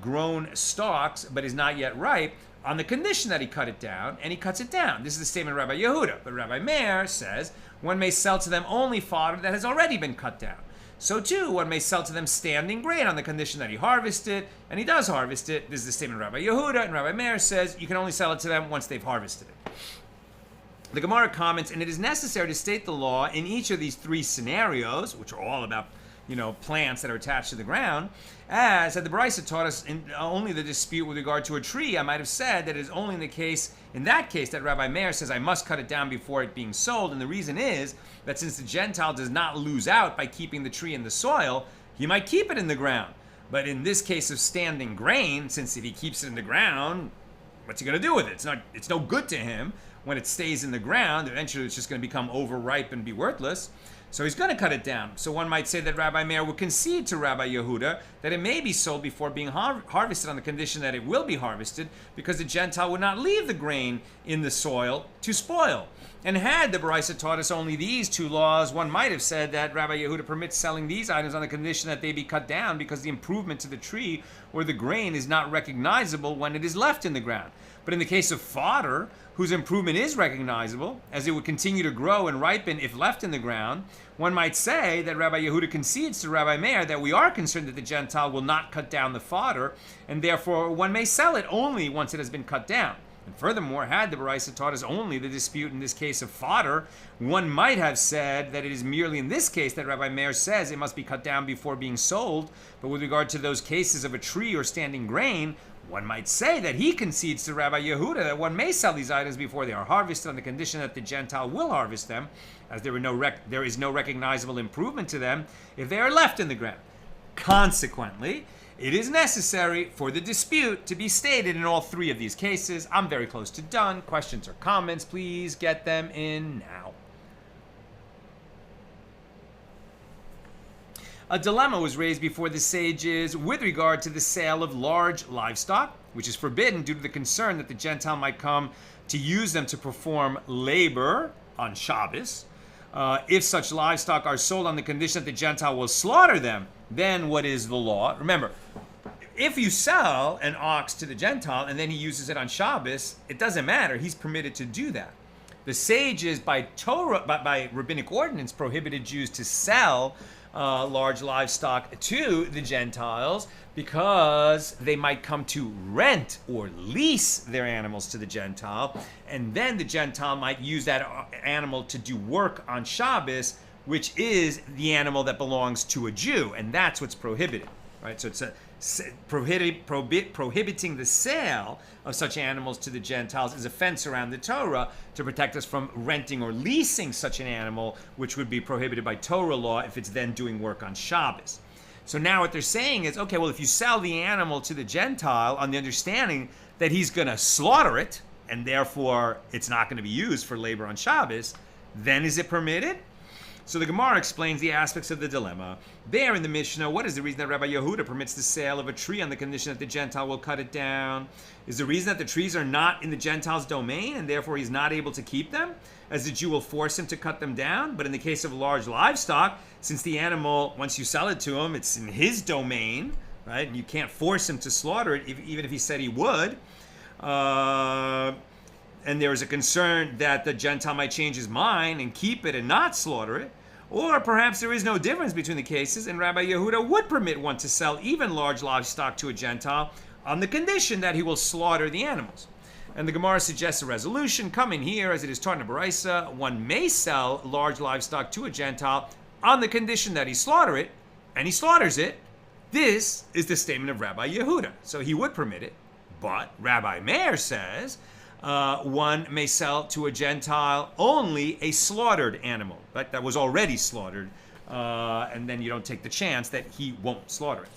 grown stalks but is not yet ripe, on the condition that he cut it down, and he cuts it down. This is the statement of Rabbi Yehuda. But Rabbi Meir says one may sell to them only fodder that has already been cut down. So too, one may sell to them standing grain on the condition that he harvests it, and he does harvest it. This is the statement of Rabbi Yehuda, and Rabbi Meir says you can only sell it to them once they've harvested it. The Gemara comments, and it is necessary to state the law in each of these three scenarios, which are all about, plants that are attached to the ground. As had the Brisa taught us in only the dispute with regard to a tree, I might have said that it is only in that case that Rabbi Meir says I must cut it down before it being sold. And the reason is that since the Gentile does not lose out by keeping the tree in the soil, he might keep it in the ground. But in this case of standing grain, since if he keeps it in the ground, what's he going to do with it? It's no good to him when it stays in the ground. Eventually it's just going to become overripe and be worthless. So he's going to cut it down. So one might say that Rabbi Meir would concede to Rabbi Yehuda that it may be sold before being harvested on the condition that it will be harvested, because the Gentile would not leave the grain in the soil to spoil. And had the Baraisa taught us only these two laws, one might have said that Rabbi Yehuda permits selling these items on the condition that they be cut down because the improvement to the tree or the grain is not recognizable when it is left in the ground. But in the case of fodder, whose improvement is recognizable, as it would continue to grow and ripen if left in the ground, one might say that Rabbi Yehuda concedes to Rabbi Meir that we are concerned that the Gentile will not cut down the fodder, and therefore one may sell it only once it has been cut down. And furthermore, had the Baraisa taught us only the dispute in this case of fodder, one might have said that it is merely in this case that Rabbi Meir says it must be cut down before being sold, but with regard to those cases of a tree or standing grain, one might say that he concedes to Rabbi Yehuda that one may sell these items before they are harvested on the condition that the Gentile will harvest them, as there is no recognizable improvement to them if they are left in the ground. Consequently, it is necessary for the dispute to be stated in all three of these cases. I'm very close to done. Questions or comments, please get them in now. A dilemma was raised before the sages with regard to the sale of large livestock, which is forbidden due to the concern that the Gentile might come to use them to perform labor on Shabbos. If such livestock are sold on the condition that the Gentile will slaughter them, then what is the law? Remember, if you sell an ox to the Gentile and then he uses it on Shabbos, it doesn't matter. He's permitted to do that. The sages, by Torah, by rabbinic ordinance, prohibited Jews to sell large livestock to the Gentiles because they might come to rent or lease their animals to the Gentile, and then the Gentile might use that animal to do work on Shabbos, which is the animal that belongs to a Jew, and that's what's prohibited, right? So it's prohibiting the sale of such animals to the Gentiles is a fence around the Torah to protect us from renting or leasing such an animal, which would be prohibited by Torah law if it's then doing work on Shabbos. So now what they're saying is, okay, well, if you sell the animal to the Gentile on the understanding that he's going to slaughter it, and therefore it's not going to be used for labor on Shabbos, then is it permitted? So the Gemara explains the aspects of the dilemma. There in the Mishnah, what is the reason that Rabbi Yehuda permits the sale of a tree on the condition that the Gentile will cut it down? Is the reason that the trees are not in the Gentile's domain and therefore he's not able to keep them, as the Jew will force him to cut them down? But in the case of large livestock, since the animal, once you sell it to him, it's in his domain, right? And you can't force him to slaughter it, even if he said he would. And there is a concern that the Gentile might change his mind and keep it and not slaughter it. Or perhaps there is no difference between the cases, and Rabbi Yehuda would permit one to sell even large livestock to a Gentile on the condition that he will slaughter the animals. And the Gemara suggests a resolution. Coming here, as it is taught in the Baraisa, one may sell large livestock to a Gentile on the condition that he slaughter it, and he slaughters it. This is the statement of Rabbi Yehuda. So he would permit it. But Rabbi Meir says one may sell to a Gentile only a slaughtered animal, right? That was already slaughtered, and then you don't take the chance that he won't slaughter it.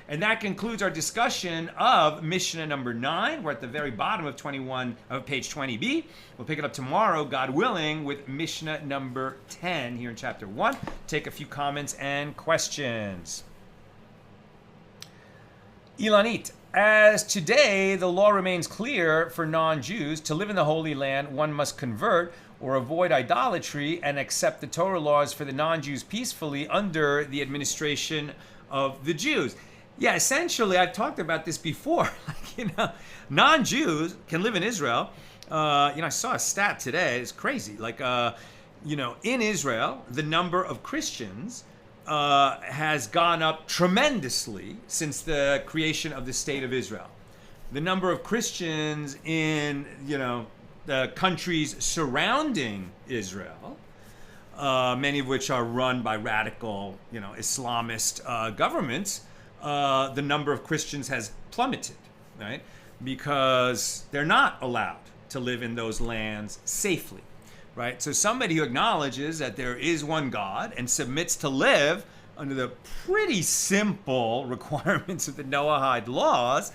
And that concludes our discussion of Mishnah number 9. We're at the very bottom of page 20b. We'll pick it up tomorrow, God willing, with Mishnah number 10 here in chapter 1. Take a few comments and questions. Ilanit. As today the law remains clear for non-Jews, to live in the Holy Land one must convert or avoid idolatry and accept the Torah laws for the non-Jews peacefully under the administration of the Jews. Yeah, essentially, I've talked about this before. Non-Jews can live in Israel. I saw a stat today. It's crazy. In Israel, the number of Christians has gone up tremendously since the creation of the state of Israel. The number of Christians in, the countries surrounding Israel, many of which are run by radical, Islamist governments, the number of Christians has plummeted, right? Because they're not allowed to live in those lands safely. Right? So somebody who acknowledges that there is one God and submits to live under the pretty simple requirements of the Noahide laws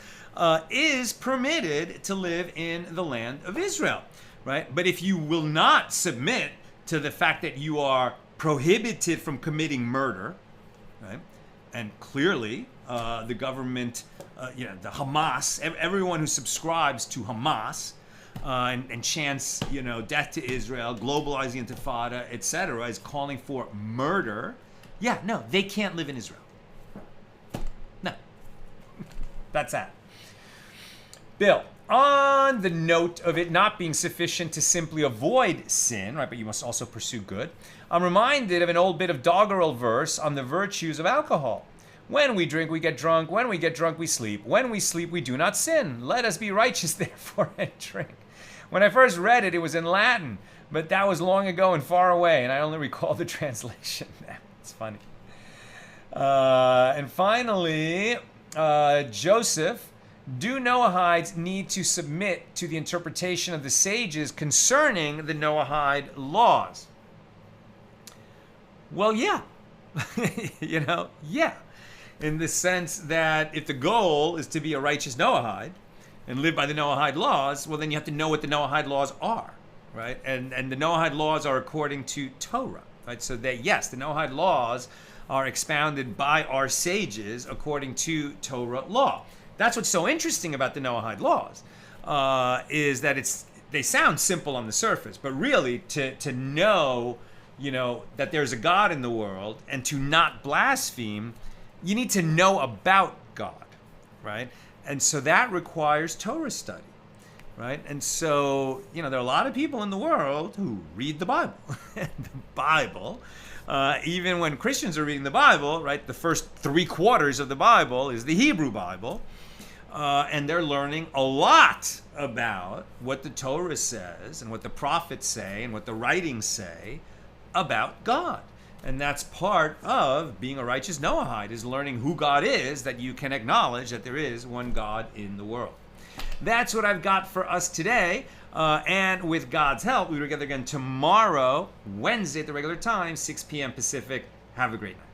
is permitted to live in the land of Israel. Right? But if you will not submit to the fact that you are prohibited from committing murder, right? And clearly, the government, the Hamas, everyone who subscribes to Hamas and chants, death to Israel, globalize the Intifada, etc., is calling for murder. Yeah, no, they can't live in Israel. No. That's that. Bill, on the note of it not being sufficient to simply avoid sin, right, but you must also pursue good, I'm reminded of an old bit of doggerel verse on the virtues of alcohol. When we drink, we get drunk. When we get drunk, we sleep. When we sleep, we do not sin. Let us be righteous, therefore, and drink. When I first read it, it was in Latin, but that was long ago and far away, and I only recall the translation now. It's funny. And finally, Joseph, do Noahides need to submit to the interpretation of the sages concerning the Noahide laws? Well, yeah. Yeah. In the sense that if the goal is to be a righteous Noahide and live by the Noahide laws, well, then you have to know what the Noahide laws are, right? And the Noahide laws are according to Torah, right? So that, yes, the Noahide laws are expounded by our sages according to Torah law. That's what's so interesting about the Noahide laws, is that they sound simple on the surface, but really to know, that there's a God in the world and to not blaspheme, you need to know about God, right? And so that requires Torah study, right? And so, there are a lot of people in the world who read the Bible. The Bible, even when Christians are reading the Bible, right, the first 3/4 of the Bible is the Hebrew Bible. And they're learning a lot about what the Torah says and what the prophets say and what the writings say about God. And that's part of being a righteous Noahide, is learning who God is, that you can acknowledge that there is one God in the world. That's what I've got for us today. And with God's help, we'll be together again tomorrow, Wednesday at the regular time, 6 p.m. Pacific. Have a great night.